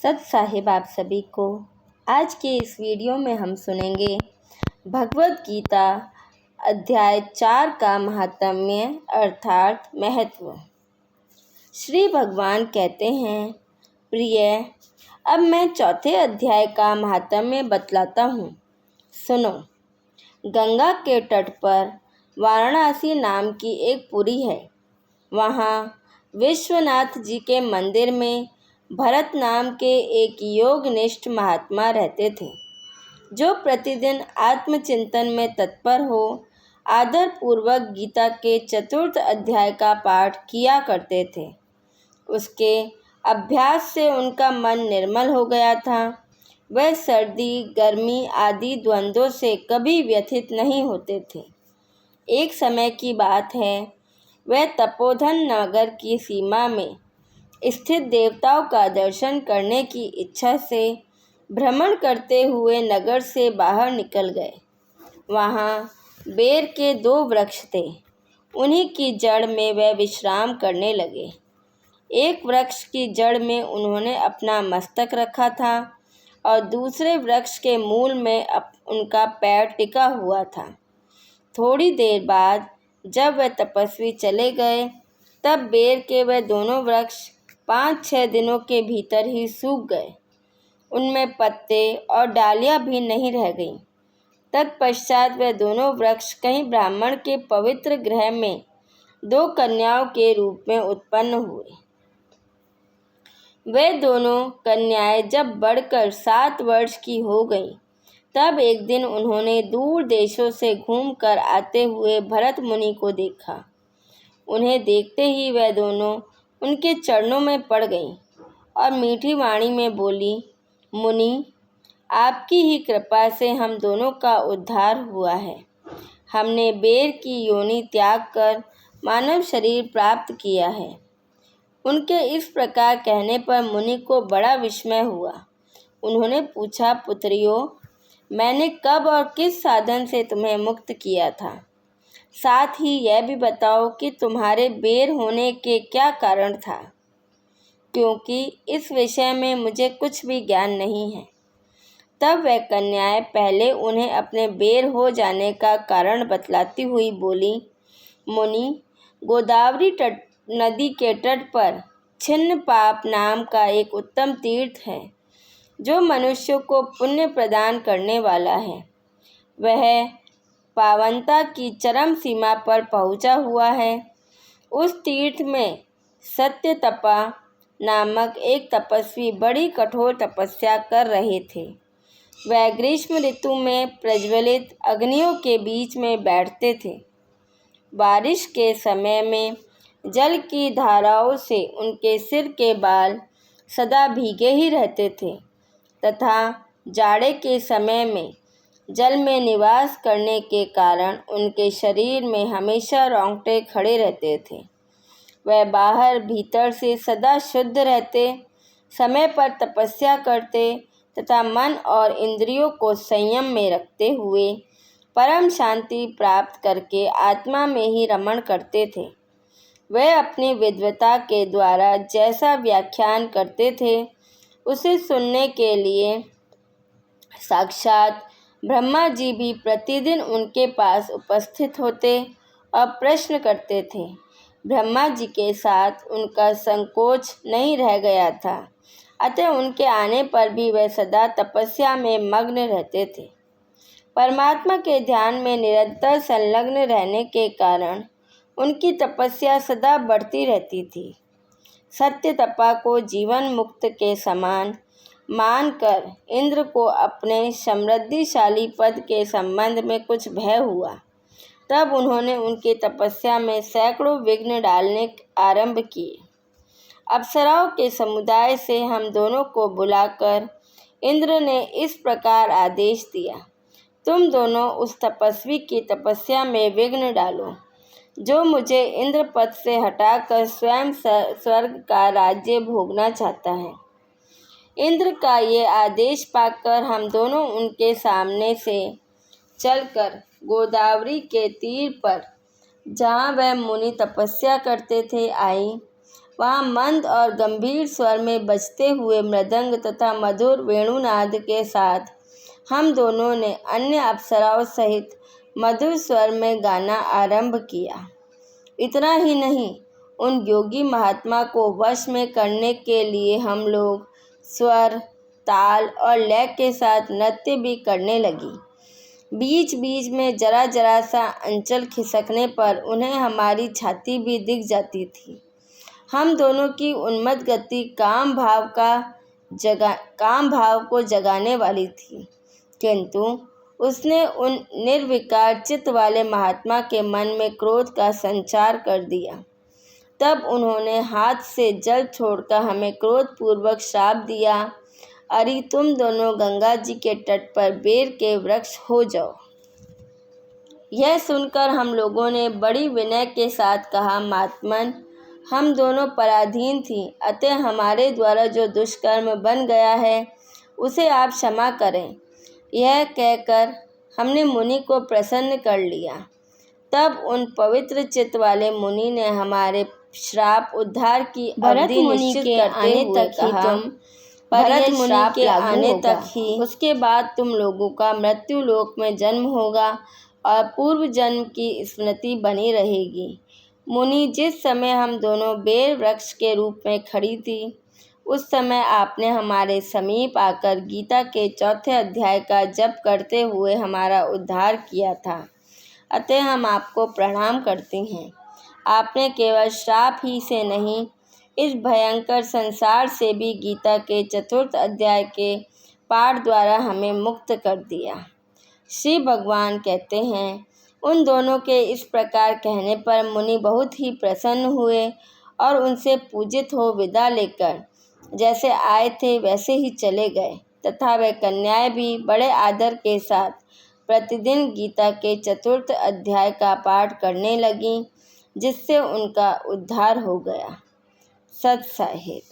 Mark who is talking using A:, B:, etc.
A: सत साहिब आप सभी को। आज के इस वीडियो में हम सुनेंगे भगवद गीता अध्याय 4 का महात्म्य अर्थात महत्व। श्री भगवान कहते हैं, प्रिय, अब मैं चौथे अध्याय का महात्म्य बतलाता हूँ। सुनो। गंगा के तट पर वाराणसी नाम की एक पुरी है। वहाँ विश्वनाथ जी के मंदिर में भरत नाम के एक योगनिष्ठ महात्मा रहते थे, जो प्रतिदिन आत्मचिंतन में तत्पर हो आदर पूर्वक गीता के 4th अध्याय का पाठ किया करते थे। उसके अभ्यास से उनका मन निर्मल हो गया था। वह सर्दी गर्मी आदि द्वंद्वों से कभी व्यथित नहीं होते थे। एक समय की बात है, वह तपोधन नगर की सीमा में स्थित देवताओं का दर्शन करने की इच्छा से भ्रमण करते हुए नगर से बाहर निकल गए। वहाँ बेर के 2 वृक्ष थे। उन्हीं की जड़ में वह विश्राम करने लगे। एक वृक्ष की जड़ में उन्होंने अपना मस्तक रखा था और दूसरे वृक्ष के मूल में उनका पैर टिका हुआ था। थोड़ी देर बाद जब वह तपस्वी चले गए, तब बेर के वह दोनों वृक्ष 5-6 दिनों के भीतर ही सूख गए। उनमें पत्ते और डालियां भी नहीं रह गईं। तत्पश्चात वह दोनों वृक्ष कहीं ब्राह्मण के पवित्र गृह में 2 कन्याओं के रूप में उत्पन्न हुए। वे दोनों कन्याएं जब बढ़कर 7 वर्ष की हो गईं, तब एक दिन उन्होंने दूर देशों से घूमकर आते हुए भरत मुनि को देखा। उन्हें देखते ही वह दोनों उनके चरणों में पड़ गईं और मीठी वाणी में बोली, मुनि, आपकी ही कृपा से हम दोनों का उद्धार हुआ है। हमने बेर की योनि त्याग कर मानव शरीर प्राप्त किया है। उनके इस प्रकार कहने पर मुनि को बड़ा विस्मय हुआ। उन्होंने पूछा, पुत्रियों, मैंने कब और किस साधन से तुम्हें मुक्त किया था? साथ ही यह भी बताओ कि तुम्हारे बेर होने के क्या कारण था, क्योंकि इस विषय में मुझे कुछ भी ज्ञान नहीं है। तब वह कन्याएं पहले उन्हें अपने बेर हो जाने का कारण बतलाती हुई बोली, मुनि, गोदावरी नदी के तट पर छिन्न पाप नाम का एक उत्तम तीर्थ है, जो मनुष्यों को पुण्य प्रदान करने वाला है। वह पावनता की चरम सीमा पर पहुंचा हुआ है। उस तीर्थ में सत्यतपा नामक एक तपस्वी बड़ी कठोर तपस्या कर रहे थे। वह ग्रीष्म ऋतु में प्रज्वलित अग्नियों के बीच में बैठते थे। बारिश के समय में जल की धाराओं से उनके सिर के बाल सदा भीगे ही रहते थे तथा जाड़े के समय में जल में निवास करने के कारण उनके शरीर में हमेशा रोंगटे खड़े रहते थे। वह बाहर भीतर से सदा शुद्ध रहते, समय पर तपस्या करते तथा मन और इंद्रियों को संयम में रखते हुए परम शांति प्राप्त करके आत्मा में ही रमण करते थे। वह अपनी विद्वता के द्वारा जैसा व्याख्यान करते थे, उसे सुनने के लिए साक्षात ब्रह्मा जी भी प्रतिदिन उनके पास उपस्थित होते और प्रश्न करते थे। ब्रह्मा जी के साथ उनका संकोच नहीं रह गया था, अतः उनके आने पर भी वह सदा तपस्या में मग्न रहते थे। परमात्मा के ध्यान में निरंतर संलग्न रहने के कारण उनकी तपस्या सदा बढ़ती रहती थी। सत्य तपा को जीवन मुक्त के समान मानकर इंद्र को अपने समृद्धिशाली पद के संबंध में कुछ भय हुआ। तब उन्होंने उनकी तपस्या में सैकड़ों विघ्न डालने आरंभ किए। अप्सराओं के समुदाय से हम दोनों को बुलाकर इंद्र ने इस प्रकार आदेश दिया, तुम दोनों उस तपस्वी की तपस्या में विघ्न डालो, जो मुझे इंद्र पद से हटाकर स्वयं स्वर्ग का राज्य भोगना चाहता है। इंद्र का ये आदेश पाकर हम दोनों उनके सामने से चलकर गोदावरी के तीर पर, जहाँ वह मुनि तपस्या करते थे, आई वहाँ मंद और गंभीर स्वर में बजते हुए मृदंग तथा मधुर वेणुनाद के साथ हम दोनों ने अन्य अप्सराओं सहित मधुर स्वर में गाना आरंभ किया। इतना ही नहीं, उन योगी महात्मा को वश में करने के लिए हम लोग स्वर, ताल और लय के साथ नृत्य भी करने लगी। बीच बीच में जरा जरा सा अंचल खिसकने पर उन्हें हमारी छाती भी दिख जाती थी। हम दोनों की उन्मत्त गति काम भाव को जगाने वाली थी, किंतु उसने उन निर्विकार चित्त वाले महात्मा के मन में क्रोध का संचार कर दिया। तब उन्होंने हाथ से जल छोड़कर हमें क्रोधपूर्वक श्राप दिया, अरे तुम दोनों गंगा जी के तट पर बेर के वृक्ष हो जाओ। यह सुनकर हम लोगों ने बड़ी विनय के साथ कहा, महात्मन, हम दोनों पराधीन थीं, अतः हमारे द्वारा जो दुष्कर्म बन गया है उसे आप क्षमा करें। यह कहकर हमने मुनि को प्रसन्न कर लिया। तब उन पवित्र चित्त वाले मुनि ने हमारे श्राप उद्धार की अवधि निश्चित करते हुए कहा, भरत मुनि के आने तक ही उसके बाद तुम लोगों का मृत्यु लोक में जन्म होगा और पूर्व जन्म की स्मृति बनी रहेगी। मुनि, जिस समय हम दोनों बेर वृक्ष के रूप में खड़ी थी, उस समय आपने हमारे समीप आकर गीता के 4 अध्याय का जप करते हुए हमारा उद्धार किया था, अतः हम आपको प्रणाम करते हैं। आपने केवल श्राप ही से नहीं, इस भयंकर संसार से भी गीता के 4 अध्याय के पाठ द्वारा हमें मुक्त कर दिया। श्री भगवान कहते हैं, उन दोनों के इस प्रकार कहने पर मुनि बहुत ही प्रसन्न हुए और उनसे पूजित हो विदा लेकर जैसे आए थे वैसे ही चले गए, तथा वे कन्याएं भी बड़े आदर के साथ प्रतिदिन गीता के 4 अध्याय का पाठ करने लगीं, जिससे उनका उद्धार हो गया। सत साहिब।